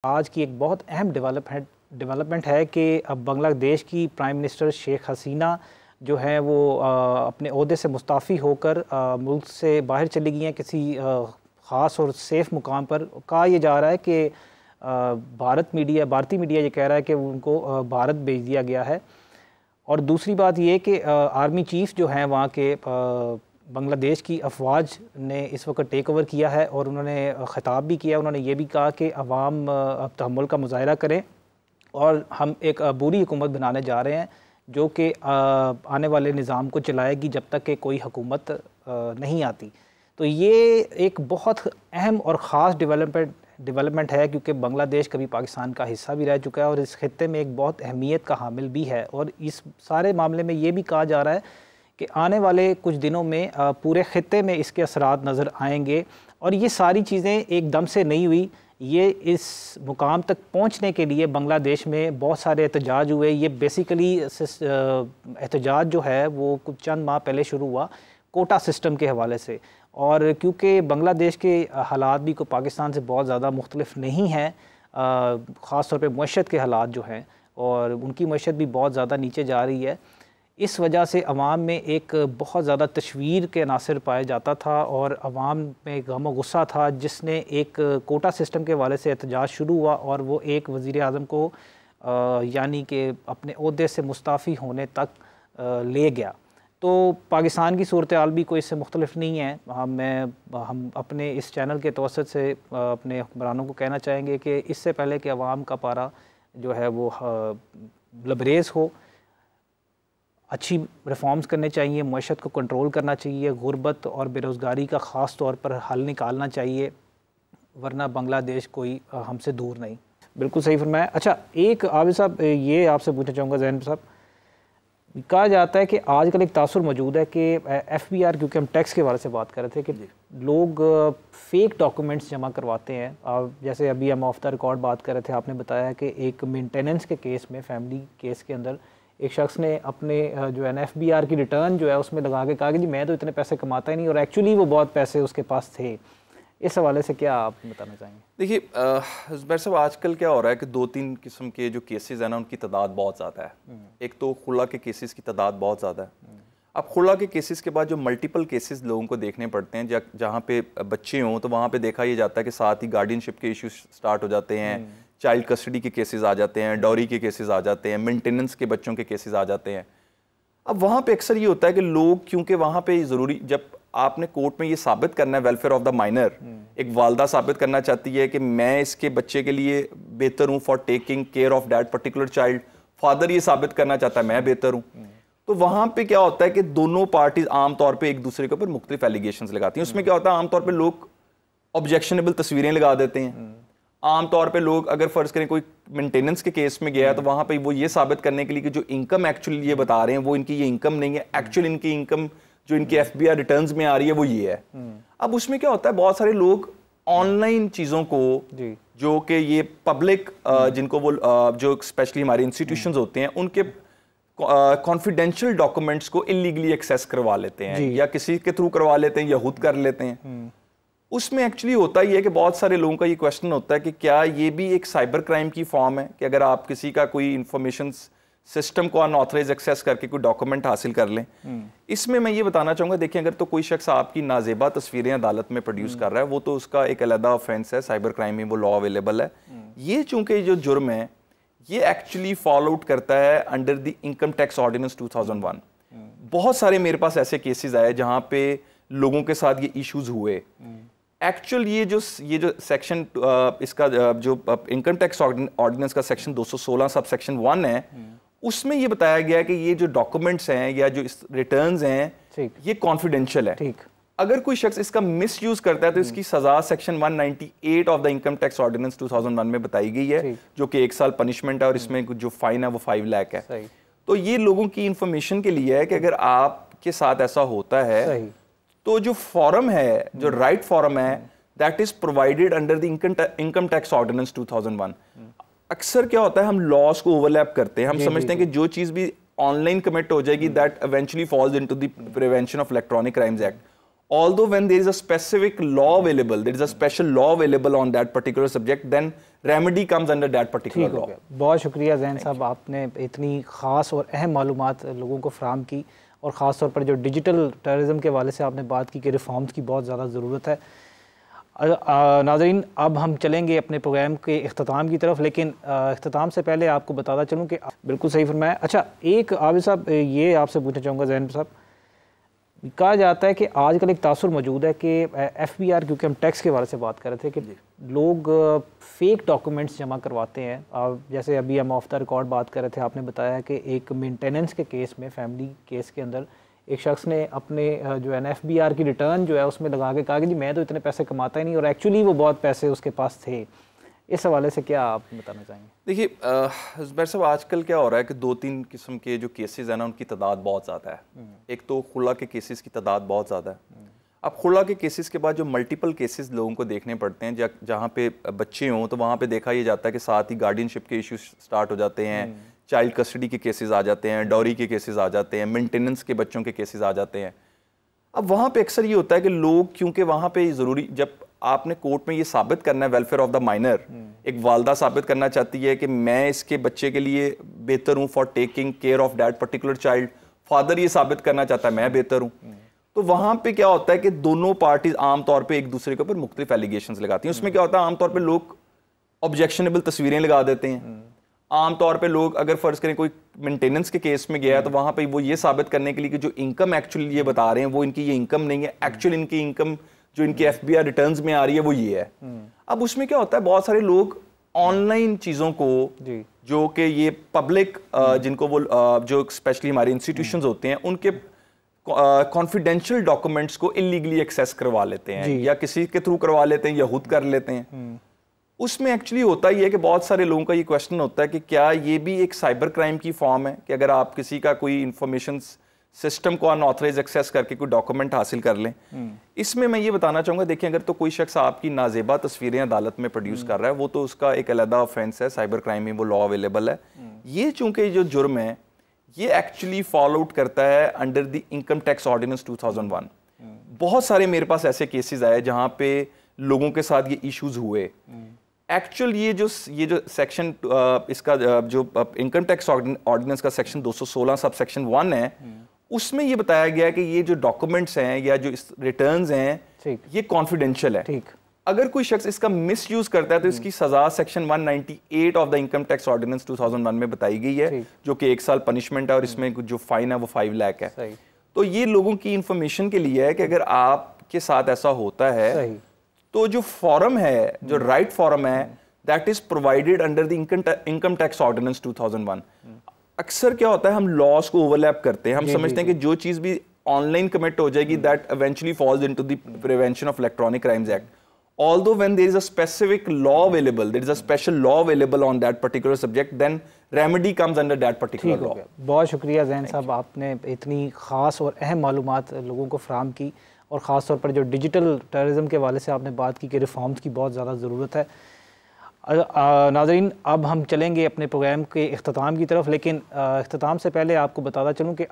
आज की एक बहुत अहम डेवलपमेंट है कि अब बांग्लादेश की प्राइम मिनिस्टर शेख हसीना जो है वो अपने ओहदे से मुस्ताफ़ी होकर मुल्क से बाहर चली गई हैं किसी ख़ास और सेफ़ मुकाम पर। कहा यह जा रहा है कि भारतीय मीडिया ये कह रहा है कि उनको भारत भेज दिया गया है। और दूसरी बात ये कि आर्मी चीफ़ जो हैं वहाँ के बांग्लादेश की अफवाज ने इस वक्त टेक ओवर किया है और उन्होंने ख़िताब भी किया। उन्होंने ये भी कहा कि अवाम अब तहम्मुल का मुज़ाहरा करें और हम एक बुरी हुकूमत बनाने जा रहे हैं जो कि आने वाले निज़ाम को चलाएगी जब तक कि कोई हुकूमत नहीं आती। तो ये एक बहुत अहम और ख़ास डेवलपमेंट है क्योंकि बांग्लादेश कभी पाकिस्तान का हिस्सा भी रह चुका है और इस खित्ते में एक बहुत अहमियत का हामिल भी है। और इस सारे मामले में ये भी कहा जा रहा है कि आने वाले कुछ दिनों में पूरे खित्ते में इसके असरात नज़र आएंगे। और ये सारी चीज़ें एकदम से नहीं हुई, ये इस मुकाम तक पहुंचने के लिए बांग्लादेश में बहुत सारे एहतजाज हुए। ये बेसिकली एहतजाज जो है वो कुछ चंद माह पहले शुरू हुआ कोटा सिस्टम के हवाले से। और क्योंकि बांग्लादेश के हालात भी को पाकिस्तान से बहुत ज़्यादा मुख्तलिफ नहीं हैं, ख़ास तौर पे मईशत के हालात जो हैं और उनकी मईशत भी बहुत ज़्यादा नीचे जा रही है, इस वजह से अवाम में एक बहुत ज़्यादा तशवीर के अनासर पाया जाता था और अवाम में गम व गुस्सा था, जिसने एक कोटा सिस्टम के हवाले से एहतजाज शुरू हुआ और वो एक वज़ीर आज़म को यानी कि अपने ओहदे से मुस्ताफ़ी होने तक ले गया। तो पाकिस्तान की सूरत हाल भी कोई इससे मुख्तलिफ नहीं है। हम अपने इस चैनल के तवसत से अपने हुक्मरानों को कहना चाहेंगे कि इससे पहले कि अवाम का पारा जो है वो लबरेज़ हो, अच्छी रिफॉर्म्स करने चाहिए, मईशत को कंट्रोल करना चाहिए, गुर्बत और बेरोज़गारी का ख़ास तौर पर हल निकालना चाहिए, वरना बांग्लादेश कोई हमसे दूर नहीं। बिल्कुल सही फरमाया। अच्छा, एक आबिद साहब ये आपसे पूछना चाहूँगा, ज़ैन साहब, कहा जाता है कि आजकल एक तासुर मौजूद है कि FBR, क्योंकि हम टैक्स के बारे से बात कर रहे थे, कि लोग फ़ेक डॉक्यूमेंट्स जमा करवाते हैं। जैसे अभी हम ऑफ द रिकॉर्ड बात कर रहे थे, आपने बताया कि एक मेंटेनेंस के केस में, फैमिली केस के अंदर एक शख्स ने अपने जो है ना FBR की रिटर्न जो है उसमें लगा के कहा कि जी मैं तो इतने पैसे कमाता ही नहीं, और एक्चुअली वो बहुत पैसे उसके पास थे। इस हवाले से क्या आप बताना चाहेंगे? देखिए ज़ुबैर साहब, आजकल क्या हो रहा है कि 2-3 किस्म के जो केसेस हैं ना, उनकी तादाद बहुत ज़्यादा है। एक तो खुला के केसेस की तादाद बहुत ज़्यादा है। अब खुला के केसेस के बाद जो मल्टीपल केसेस लोगों को देखने पड़ते हैं, जहाँ पे बच्चे हों तो वहाँ पे देखा ये जाता है कि साथ ही गार्डियनशिप के इश्यूज स्टार्ट हो जाते हैं, चाइल्ड कस्टडी के केसेस आ जाते हैं, डॉरी के केसेस आ जाते हैं, मेंटेनेंस के बच्चों के केसेस आ जाते हैं। अब वहाँ पे अक्सर ये होता है कि लोग, क्योंकि वहाँ पे ज़रूरी, जब आपने कोर्ट में ये साबित करना है वेलफेयर ऑफ द माइनर, एक वालदा साबित करना चाहती है कि मैं इसके बच्चे के लिए बेहतर हूँ for taking care of that particular child, father ये साबित करना चाहता है मैं बेहतर हूँ, तो वहाँ पे क्या होता है कि दोनों पार्टीज आमतौर पे एक दूसरे के ऊपर मुख्तलिफ एलिगेशंस लगाती हैं। उसमें क्या होता है, आमतौर पे लोग ऑब्जेक्शनेबल तस्वीरें लगा देते हैं। आमतौर पे लोग, अगर फर्ज करें कोई मेंटेनेंस के केस में गया है तो वहाँ पे वो ये साबित करने के लिए कि जो इनकम एक्चुअली ये बता रहे हैं वो इनकी ये इनकम नहीं है, एक्चुअल इनकी इनकम जो इनकी FBR रिटर्न्स में आ रही है वो ये है। अब उसमें क्या होता है, बहुत सारे लोग ऑनलाइन चीज़ों को, जो कि ये पब्लिक जिनको वो जो स्पेशली हमारे इंस्टीट्यूशंस होते हैं, उनके कॉन्फिडेंशियल डॉक्यूमेंट्स को इलीगली एक्सेस करवा लेते हैं या किसी के थ्रू करवा लेते हैं या खुद कर लेते हैं। उसमें एक्चुअली होता ही है कि बहुत सारे लोगों का ये क्वेश्चन होता है कि क्या ये भी एक साइबर क्राइम की फॉर्म है कि अगर आप किसी का कोई इंफॉर्मेशन सिस्टम को अनऑथराइज एक्सेस करके कोई डॉक्यूमेंट हासिल कर लें। इसमें मैं ये बताना चाहूँगा, देखिए, अगर तो कोई शख्स आपकी नाजेबा तस्वीरें अदालत में प्रोड्यूस कर रहा है, वो तो उसका एक अलग ऑफेंस है, साइबर क्राइम में वो लॉ अवेलेबल है। ये चूंकि जो जुर्म है ये एक्चुअली फॉलो आउट करता है under the income tax ordinance 2001। बहुत सारे मेरे पास ऐसे केसेस आए जहाँ पे लोगों के साथ ये इश्यूज हुए। एक्चुअल ये जो सेक्शन इसका जो इनकम टैक्स ऑर्डिनेंस का सेक्शन 216 सब सेक्शन 1 है, उसमें ये बताया गया है कि ये जो डॉक्यूमेंट्स हैं या जो रिटर्न्स हैं ये कॉन्फिडेंशियल है। ठीक, अगर कोई शख्स इसका मिसयूज करता है तो इसकी सजा section 198 of the income tax ordinance 2001 में बताई गई है, जो कि 1 साल पनिशमेंट है और इसमें जो फाइन है वो 5 लाख है। तो ये लोगों की इंफॉर्मेशन के लिए है कि अगर आपके साथ ऐसा होता है तो जो फॉर्म है, जो राइट फॉर्म है, that is provided under the income tax ordinance 2001। अक्सर क्या होता है, हम लॉस को ओवरलैप करते हैं, हम समझते हैं कि जो चीज भी ऑनलाइन कमिट हो जाएगी that eventually falls into the prevention of electronic crimes act. Although when there is a specific law available, there is a special law available on that particular subject, then remedy comes under that particular law. बहुत शुक्रिया जैन साहब, आपने इतनी ख़ास और अहम मालूमात लोगों को फराहम की, और ख़ास तौर पर जो डिजिटल टेररिज्म के हवाले से आपने बात की कि रिफॉर्म्स की बहुत ज़्यादा ज़रूरत है। नाज़रीन, अब हम चलेंगे अपने प्रोग्राम के इख्तिताम की तरफ, लेकिन इख्तिताम से पहले आपको बताता चलूँ कि बिल्कुल सही फरमाया। अच्छा, एक आबिद साहब ये आपसे पूछना चाहूँगा जैन साहब, कहा जाता है कि आजकल एक तासुर मौजूद है कि FBR, क्योंकि हम टैक्स के बारे से बात कर रहे थे कि लोग फेक डॉक्यूमेंट्स जमा करवाते हैं। जैसे अभी हम ऑफ द रिकॉर्ड बात कर रहे थे, आपने बताया कि एक मेंटेनेंस के केस में, फैमिली केस के अंदर एक शख्स ने अपने जो है ना FBR की रिटर्न जो है उसमें लगा के कहा कि जी मैं तो इतने पैसे कमाता ही नहीं, और एक्चुअली वो बहुत पैसे उसके पास थे। इस हवाले से क्या आप बताना चाहेंगे? देखिए ज़ुबैर साहब, आजकल क्या हो रहा है कि 2-3 किस्म के जो केसेस हैं ना, उनकी तादाद बहुत ज़्यादा है। एक तो खुला के केसेस की तादाद बहुत ज़्यादा है। अब खुला के केसेस के बाद जो मल्टीपल केसेस लोगों को देखने पड़ते हैं, जहाँ पे बच्चे हों तो वहाँ पे देखा ये जाता है कि साथ ही गार्डियनशिप के इश्यूज स्टार्ट हो जाते हैं, चाइल्ड कस्टडी के केसेस आ जाते हैं, डॉरी के केसेस आ जाते हैं, मेंटेनेंस के बच्चों के केसेस आ जाते हैं। अब वहाँ पे अक्सर ये होता है कि लोग, क्योंकि वहाँ पे ज़रूरी, जब आपने कोर्ट में ये साबित करना है वेलफेयर ऑफ द माइनर, एक वालदा साबित करना चाहती है कि मैं इसके बच्चे के लिए बेहतर हूँ for taking care of that particular child, father ये साबित करना चाहता है मैं बेहतर हूँ, तो वहाँ पे क्या होता है कि दोनों पार्टीज आमतौर पे एक दूसरे के ऊपर मुख्तलिफ एलिगेशंस लगाती हैं। उसमें क्या होता है, आमतौर पे लोग ऑब्जेक्शनेबल तस्वीरें लगा देते हैं। आमतौर पे लोग, अगर फर्ज करें कोई मेंटेनेंस के केस में गया है, तो वहाँ पे वो ये साबित करने के लिए कि जो इनकम एक्चुअली ये बता रहे हैं वो इनकी ये इनकम नहीं है, एक्चुअल इनकी इनकम जो इनकी FBR रिटर्न्स में आ रही है वो ये है। अब उसमें क्या होता है, बहुत सारे लोग ऑनलाइन चीज़ों को, जो कि ये पब्लिक जिनको वो जो स्पेशली हमारे इंस्टीट्यूशंस होते हैं, उनके कॉन्फिडेंशियल डॉक्यूमेंट्स को इलीगली एक्सेस करवा लेते हैं, या किसी के थ्रू करवा लेते हैं, या खुद कर लेते हैं। उसमें एक्चुअली होता ही है कि बहुत सारे लोगों का ये क्वेश्चन होता है कि क्या ये भी एक साइबर क्राइम की फॉर्म है, कि अगर आप किसी का कोई इंफॉर्मेशन सिस्टम को अनऑथराइज एक्सेस करके कोई डॉक्यूमेंट हासिल कर लें। इसमें मैं ये बताना चाहूँगा, देखिए अगर तो कोई शख्स आपकी नाजेबा तस्वीरें अदालत में प्रोड्यूस कर रहा है, वो तो उसका एक अलग ऑफेंस है, साइबर क्राइम में वो लॉ अवेलेबल है। ये चूंकि जो जुर्म है ये एक्चुअली फॉलो आउट करता है under the income tax ordinance 2001। बहुत सारे मेरे पास ऐसे केसेस आए जहाँ पे लोगों के साथ ये इश्यूज हुए। एक्चुअल ये जो सेक्शन इसका जो इनकम टैक्स ऑर्डिनेंस का सेक्शन 216 सब सेक्शन 1 है, उसमें ये बताया गया है कि ये जो डॉक्यूमेंट्स हैं या जो रिटर्न्स हैं ये कॉन्फिडेंशियल है। अगर कोई शख्स इसका मिसयूज करता है तो इसकी सजा section 198 of the income tax ordinance 2001 में बताई गई है, जो कि 1 साल पनिशमेंट है, और इसमें जो फाइन है वो 5 लाख है। तो ये लोगों की इंफॉर्मेशन के लिए है कि अगर आपके साथ ऐसा होता है तो जो फॉर्म है, जो राइट फॉर्म है, that is provided under the income tax ordinance 2001। अक्सर क्या होता है, हम लॉस को ओवरलैप करते हैं, हम समझते हैं कि जो चीज भी ऑनलाइन कमिट हो जाएगी that eventually falls into the prevention of electronic crimes act. Although when there is a specific law available, there is a special law available on that particular subject, then remedy comes under that particular law. बहुत शुक्रिया जैन साहब, आपने इतनी ख़ास और अहम मालूमात लोगों को फराहम की, और ख़ास तौर पर जो डिजिटल टेररिज्म के हवाले से आपने बात की कि रिफॉर्म्स की बहुत ज़्यादा ज़रूरत है। नाज़रीन, अब हम चलेंगे अपने प्रोग्राम के इख्तिताम की तरफ, लेकिन इख्तिताम से पहले आपको बताता चलूँ कि